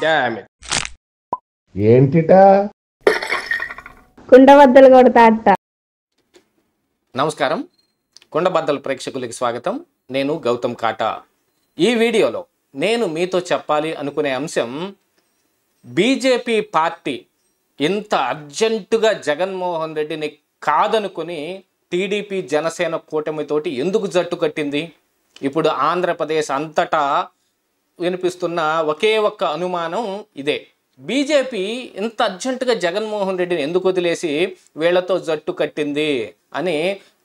Damn it. ఏంటిటా కుండబద్దలు కొడతా అత్త. నమస్కారం, కుండబద్దల ప్రేక్షకులకి స్వాగతం. నేను గౌతమ్ కాటా. ఈ వీడియోలో నేను మీతో చెప్పాలి అనుకునే అంశం, బీజేపీ పార్టీ ఇంత అర్జెంటుగా జగన్మోహన్ రెడ్డిని కాదనుకుని టీడీపీ జనసేన కూటమితోటి ఎందుకు జట్టు కట్టింది? ఇప్పుడు ఆంధ్రప్రదేశ్ అంతటా వినిపిస్తున్న ఒకే ఒక్క అనుమానం ఇదే. బీజేపీ ఇంత అర్జెంటుగా జగన్మోహన్ రెడ్డిని ఎందుకు వదిలేసి వీళ్లతో జట్టు కట్టింది అని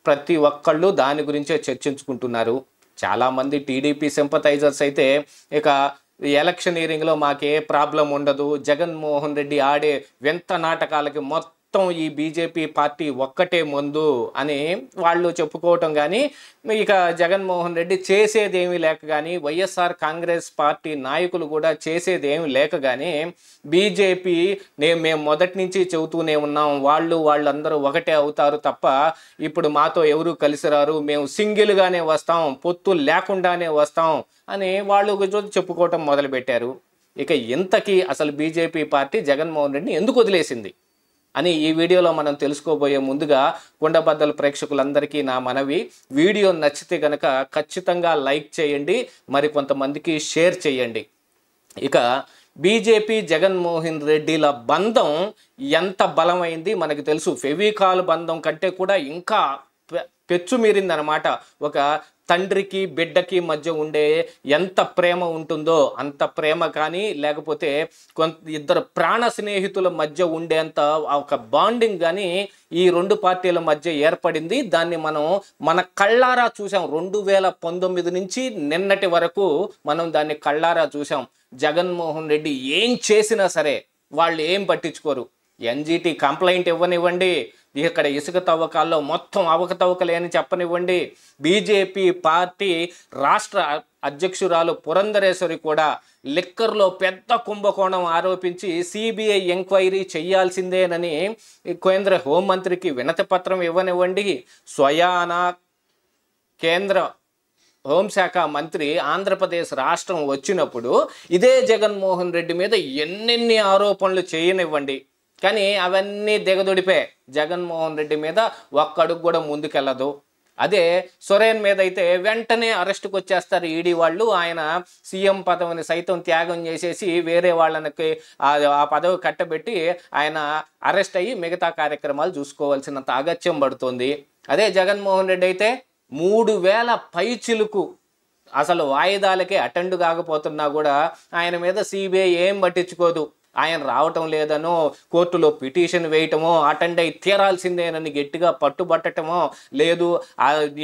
ప్రతి ఒక్కళ్ళు దాని గురించే చర్చించుకుంటున్నారు. చాలామంది టీడీపీ సింపథైజర్స్ అయితే ఇక ఎలక్షనీరింగ్లో మాకే ప్రాబ్లం ఉండదు, జగన్మోహన్ రెడ్డి ఆడే వింత నాటకాలకి మొత్తం ఈ బీజేపీ పార్టీ ఒక్కటే ముందు అని వాళ్ళు చెప్పుకోవటం, కానీ ఇక జగన్మోహన్ రెడ్డి చేసేదేమీ లేక కానీ, వైఎస్ఆర్ కాంగ్రెస్ పార్టీ నాయకులు కూడా చేసేదేమీ లేక కానీ, బీజేపీ మేము మొదటి నుంచి చెబుతూనే ఉన్నాం, వాళ్ళందరూ ఒకటే అవుతారు తప్ప ఇప్పుడు మాతో ఎవరు కలిసి రారు, మేము సింగిల్గానే వస్తాం, పొత్తు లేకుండానే వస్తాం అని వాళ్ళు చెప్పుకోవటం మొదలుపెట్టారు. ఇక ఇంతకీ అసలు బీజేపీ పార్టీ జగన్మోహన్ రెడ్డిని ఎందుకు వదిలేసింది అని ఈ వీడియోలో మనం తెలుసుకోబోయే ముందుగా కుండబద్దల ప్రేక్షకులందరికీ నా మనవి, వీడియో నచ్చితే కనుక ఖచ్చితంగా లైక్ చేయండి, మరి కొంతమందికి షేర్ చేయండి. ఇక బీజేపీ జగన్మోహన్ రెడ్డిల బంధం ఎంత బలమైంది మనకు తెలుసు. ఫెవికాల్ బంధం కంటే కూడా ఇంకా పెచ్చుమీరిందనమాట. ఒక తండ్రికి బిడ్డకి మధ్య ఉండే ఎంత ప్రేమ ఉంటుందో అంత ప్రేమ, కానీ లేకపోతే ఇద్దరు ప్రాణ స్నేహితుల మధ్య ఉండేంత ఒక బాండింగ్ కానీ ఈ రెండు పార్టీల మధ్య ఏర్పడింది. దాన్ని మనం మన కళ్ళారా చూసాం. 2019 నుంచి నిన్నటి వరకు మనం దాన్ని కళ్ళారా చూసాం. జగన్మోహన్ రెడ్డి ఏం చేసినా సరే వాళ్ళు ఏం పట్టించుకోరు. ఎన్జిటి కంప్లైంట్ ఇవ్వనివ్వండి, ఇక్కడ ఇసుక తవ్వకాల్లో మొత్తం అవకతవకలే అని చెప్పనివ్వండి, బీజేపీ పార్టీ రాష్ట్ర అధ్యక్షురాలు పురంధరేశ్వరి కూడా లిక్కర్లో పెద్ద కుంభకోణం ఆరోపించి సిబిఐ ఎంక్వైరీ చేయాల్సిందేనని కేంద్ర హోంమంత్రికి వినతి పత్రం ఇవ్వనివ్వండి, స్వయాన కేంద్ర హోంశాఖ మంత్రి ఆంధ్రప్రదేశ్ రాష్ట్రం వచ్చినప్పుడు ఇదే జగన్మోహన్ రెడ్డి మీద ఎన్నెన్ని ఆరోపణలు చేయనివ్వండి, కానీ అవన్నీ దిగదొడిపే. జగన్మోహన్ రెడ్డి మీద ఒక్కడుగు కూడా ముందుకెళ్ళదు. అదే సొరేన్ మీద అయితే వెంటనే అరెస్టుకు వచ్చేస్తారు ఈడీ వాళ్ళు. ఆయన సీఎం పదవిని సైతం త్యాగం చేసేసి వేరే వాళ్ళకి ఆ పదవి కట్టబెట్టి ఆయన అరెస్ట్ అయ్యి మిగతా కార్యక్రమాలు చూసుకోవాల్సినంత అగత్యం పడుతుంది. అదే జగన్మోహన్ రెడ్డి అయితే 3000 పైచిలుకు అసలు వాయిదాలకే అటెండ్ కాకపోతున్నా కూడా ఆయన మీద సిబిఐ ఏం పట్టించుకోదు. ఆయన రావటం లేదనో, కోర్టులో పిటిషన్ వేయటమో, అటెండ్ అయి తీరాల్సిందేనని గట్టిగా పట్టుబట్టటమో, లేదు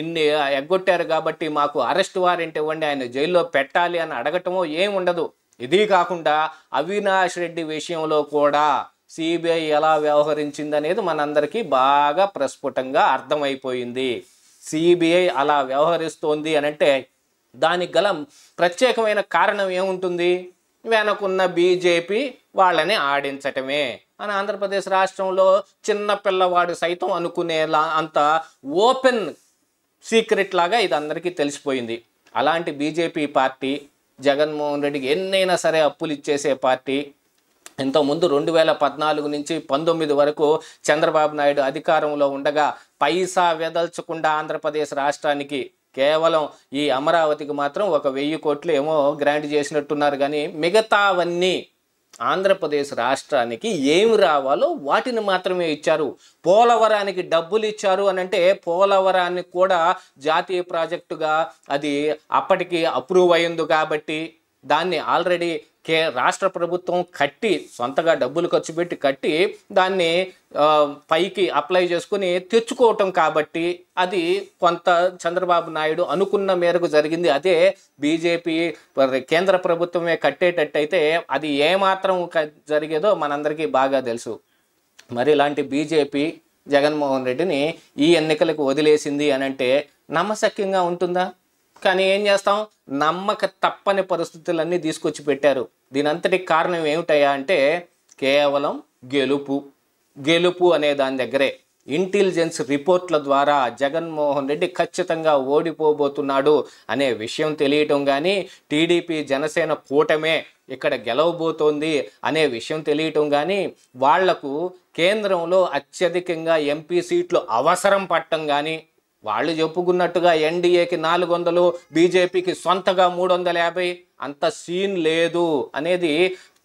ఇన్ని ఎగ్గొట్టారు కాబట్టి మాకు అరెస్ట్ వారెంట్ ఇవ్వండి, ఆయన జైల్లో పెట్టాలి అని అడగటమో ఏం ఉండదు. ఇది కాకుండా అవినాష్ రెడ్డి విషయంలో కూడా సిబిఐ ఎలా వ్యవహరించిందనేది మనందరికీ బాగా ప్రస్ఫుటంగా అర్థమైపోయింది. సిబిఐ అలా వ్యవహరిస్తోంది అనంటే దానికి గల ప్రత్యేకమైన కారణం ఏముంటుంది? వెనకున్న బీజేపీ వాళ్ళని ఆడించటమే అని ఆంధ్రప్రదేశ్ రాష్ట్రంలో చిన్న పిల్లవాడు సైతం అనుకునేలా అంత ఓపెన్ సీక్రెట్ లాగా ఇది అందరికీ తెలిసిపోయింది. అలాంటి బీజేపీ పార్టీ జగన్మోహన్ రెడ్డికి ఎన్నైనా సరే అప్పులు ఇచ్చేసే పార్టీ. ఇంతకుముందు 2014 నుంచి 19 వరకు చంద్రబాబు నాయుడు అధికారంలో ఉండగా పైసా వెదల్చకుండా ఆంధ్రప్రదేశ్ రాష్ట్రానికి కేవలం ఈ అమరావతికి మాత్రం 1000 కోట్లు ఏమో గ్రాంట్ చేసినట్టున్నారు, కానీ మిగతావన్నీ ఆంధ్రప్రదేశ్ రాష్ట్రానికి ఏమి రావాలో వాటిని మాత్రమే ఇచ్చారు. పోలవరానికి డబ్బులు ఇచ్చారు అని అంటే పోలవరాన్ని కూడా జాతీయ ప్రాజెక్టుగా అది అప్పటికి అప్రూవ్ అయింది కాబట్టి దాన్ని ఆల్రెడీ రాష్ట్ర ప్రభుత్వం కట్టి సొంతగా డబ్బులు ఖర్చు పెట్టి కట్టి దాన్ని పైకి అప్లై చేసుకుని తెచ్చుకోవటం కాబట్టి అది కొంత చంద్రబాబు నాయుడు అనుకున్న మేరకు జరిగింది. అదే బీజేపీ కేంద్ర ప్రభుత్వమే కట్టేటట్టయితే అది ఏమాత్రం జరిగేదో మనందరికీ బాగా తెలుసు. మరి ఇలాంటి బీజేపీ జగన్మోహన్ రెడ్డిని ఈ ఎన్నికలకు వదిలేసింది అనంటే నమ్మశక్యంగా ఉంటుందా? కానీ ఏం చేస్తాం, నమ్మక తప్పని పరిస్థితులన్నీ తీసుకొచ్చి పెట్టారు. దీనంతటికి కారణం ఏమిటయ్యా అంటే కేవలం గెలుపు అనే దాని దగ్గరే. ఇంటెలిజెన్స్ రిపోర్ట్ల ద్వారా జగన్మోహన్ రెడ్డి ఖచ్చితంగా ఓడిపోబోతున్నాడు అనే విషయం తెలియటం కానీ, టీడీపీ జనసేన కూటమే ఇక్కడ గెలవబోతోంది అనే విషయం తెలియటం కానీ, వాళ్లకు కేంద్రంలో అత్యధికంగా ఎంపీ సీట్లు అవసరం పట్టం కానీ, వాళ్ళు చెప్పుకున్నట్టుగా ఎన్డీఏకి 400, బీజేపీకి సొంతగా 350 అంత సీన్ లేదు అనేది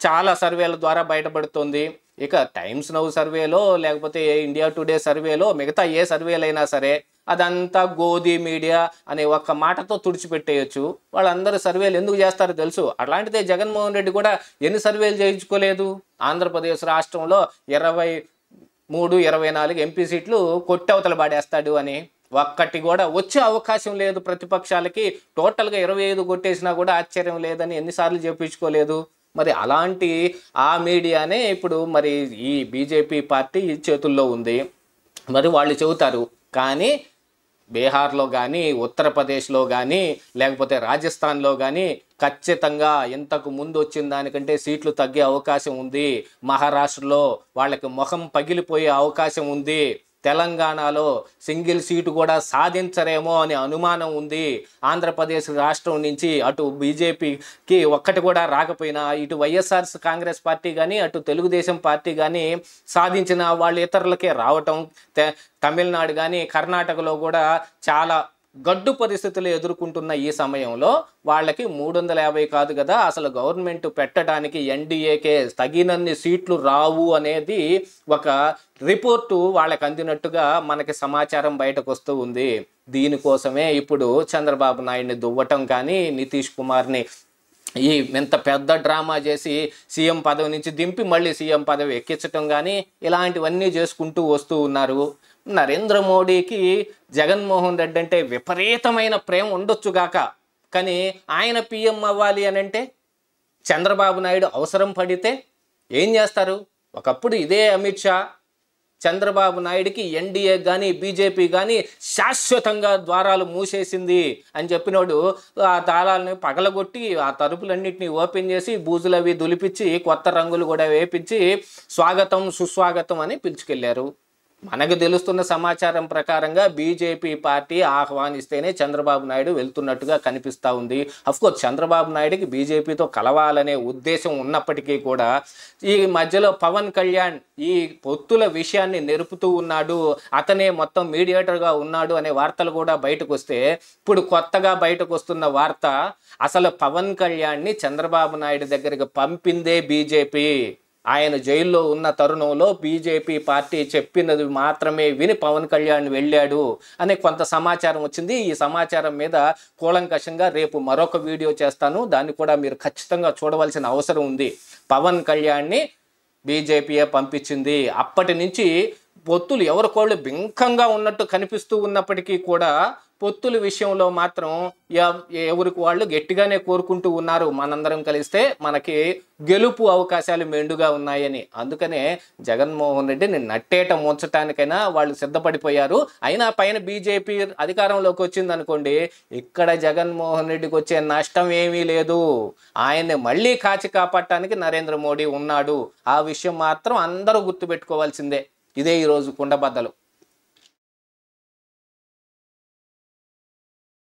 చాలా సర్వేల ద్వారా బయటపడుతుంది. ఇక టైమ్స్ నౌ సర్వేలో, లేకపోతే ఇండియా టుడే సర్వేలో, మిగతా ఏ సర్వేలైనా సరే అదంతా గోధి మీడియా అనే ఒక్క మాటతో తుడిచిపెట్టేయచ్చు. వాళ్ళందరూ సర్వేలు ఎందుకు చేస్తారో తెలుసు. అట్లాంటిదే జగన్మోహన్ రెడ్డి కూడా ఎన్ని సర్వేలు చేయించుకోలేదు. ఆంధ్రప్రదేశ్ రాష్ట్రంలో 23, 24 ఎంపీ సీట్లు కొట్టవతల పాడేస్తాడు అని. ఒక్కటి కూడా వచ్చే అవకాశం లేదు ప్రతిపక్షాలకి. టోటల్గా 25 కొట్టేసినా కూడా ఆశ్చర్యం లేదని ఎన్నిసార్లు చెప్పించుకోలేదు. మరి అలాంటి ఆ మీడియానే ఇప్పుడు మరి ఈ బీజేపీ పార్టీ చేతుల్లో ఉంది. మరి వాళ్ళు చెబుతారు, కానీ బీహార్లో కానీ, ఉత్తరప్రదేశ్లో కానీ, లేకపోతే రాజస్థాన్లో కానీ ఖచ్చితంగా ఇంతకు ముందు వచ్చిన దానికంటే సీట్లు తగ్గే అవకాశం ఉంది. మహారాష్ట్రలో వాళ్ళకి ముఖం పగిలిపోయే అవకాశం ఉంది. తెలంగాణలో సింగిల్ సీటు కూడా సాధించరేమో అనే అనుమానం ఉంది. ఆంధ్రప్రదేశ్ రాష్ట్రం నుంచి అటు బీజేపీకి ఒక్కటి కూడా రాకపోయినా, ఇటు వైఎస్ఆర్ కాంగ్రెస్ పార్టీ కానీ, అటు తెలుగుదేశం పార్టీ కానీ సాధించిన వాళ్ళు ఇతరులకే రావటం, తమిళనాడు కానీ, కర్ణాటకలో కూడా చాలా గడ్డు పరిస్థితులు ఎదుర్కొంటున్న ఈ సమయంలో వాళ్ళకి 350 కాదు కదా, అసలు గవర్నమెంట్ పెట్టడానికి ఎన్డీఏకే తగినన్ని సీట్లు రావు అనేది ఒక రిపోర్టు వాళ్ళకి అందినట్టుగా మనకి సమాచారం బయటకు వస్తూ ఉంది. దీనికోసమే ఇప్పుడు చంద్రబాబు నాయుడిని దువ్వటం కానీ, నితీష్ కుమార్ని ఈ ఇంత పెద్ద డ్రామా చేసి సీఎం పదవి నుంచి దింపి మళ్ళీ సీఎం పదవి ఎక్కించటం కానీ, ఇలాంటివన్నీ చేసుకుంటూ వస్తూ ఉన్నారు. నరేంద్ర మోడీకి జగన్మోహన్ రెడ్డి అంటే విపరీతమైన ప్రేమ ఉండొచ్చుగాక, కానీ ఆయన పీఎం అవ్వాలి అని అంటే చంద్రబాబు నాయుడు అవసరం పడితే ఏం చేస్తారు? ఒకప్పుడు ఇదే అమిత్ షా చంద్రబాబు నాయుడికి ఎన్డీఏ కానీ, బీజేపీ కానీ శాశ్వతంగా ద్వారాలు మూసేసింది అని చెప్పినోడు ఆ తాళాలని పగలగొట్టి ఆ తలుపులన్నింటినీ ఓపెన్ చేసి బూజులు అవి దులిపించి కొత్త రంగులు కూడా వేపించి స్వాగతం సుస్వాగతం అని పిలుచుకెళ్లారు. మనకు తెలుస్తున్న సమాచారం ప్రకారంగా బీజేపీ పార్టీ ఆహ్వానిస్తేనే చంద్రబాబు నాయుడు వెళ్తున్నట్టుగా కనిపిస్తూ ఉంది. అఫ్కోర్స్ చంద్రబాబు నాయుడికి బీజేపీతో కలవాలనే ఉద్దేశం ఉన్నప్పటికీ కూడా ఈ మధ్యలో పవన్ కళ్యాణ్ ఈ పొత్తుల విషయాన్ని నెరుపుతూ ఉన్నాడు, అతనే మొత్తం మీడియేటర్గా ఉన్నాడు అనే వార్తలు కూడా బయటకు వస్తే, ఇప్పుడు కొత్తగా బయటకు వస్తున్న వార్త అసలు పవన్ కళ్యాణ్ని చంద్రబాబు నాయుడు దగ్గరికి పంపిందే బీజేపీ. ఆయన జైల్లో ఉన్న తరుణంలో బీజేపీ పార్టీ చెప్పినది మాత్రమే విని పవన్ కళ్యాణ్ వెళ్ళాడు అనే కొంత సమాచారం వచ్చింది. ఈ సమాచారం మీద కూలంకషంగా రేపు మరొక వీడియో చేస్తాను, దాన్ని కూడా మీరు ఖచ్చితంగా చూడవలసిన అవసరం ఉంది. పవన్ కళ్యాణ్ని బీజేపీయే పంపించింది. అప్పటి నుంచి పొత్తులు ఎవరికోళ్ళు బింకంగా ఉన్నట్టు కనిపిస్తూ ఉన్నప్పటికీ కూడా పొత్తుల విషయంలో మాత్రం ఎవరికి వాళ్ళు గట్టిగానే కోరుకుంటూ ఉన్నారు, మనందరం కలిస్తే మనకి గెలుపు అవకాశాలు మెండుగా ఉన్నాయని. అందుకనే జగన్మోహన్ రెడ్డిని నట్టేట ముంచటానికైనా వాళ్ళు సిద్ధపడిపోయారు. అయినా పైన బీజేపీ అధికారంలోకి వచ్చింది అనుకోండి, ఇక్కడ జగన్మోహన్ రెడ్డికి వచ్చే నష్టం ఏమీ లేదు. ఆయన్ని మళ్ళీ కాచి కాపాడటానికి నరేంద్ర మోడీ ఉన్నాడు. ఆ విషయం మాత్రం అందరూ గుర్తుపెట్టుకోవాల్సిందే. ఇదే ఈరోజు కుండబద్దలు.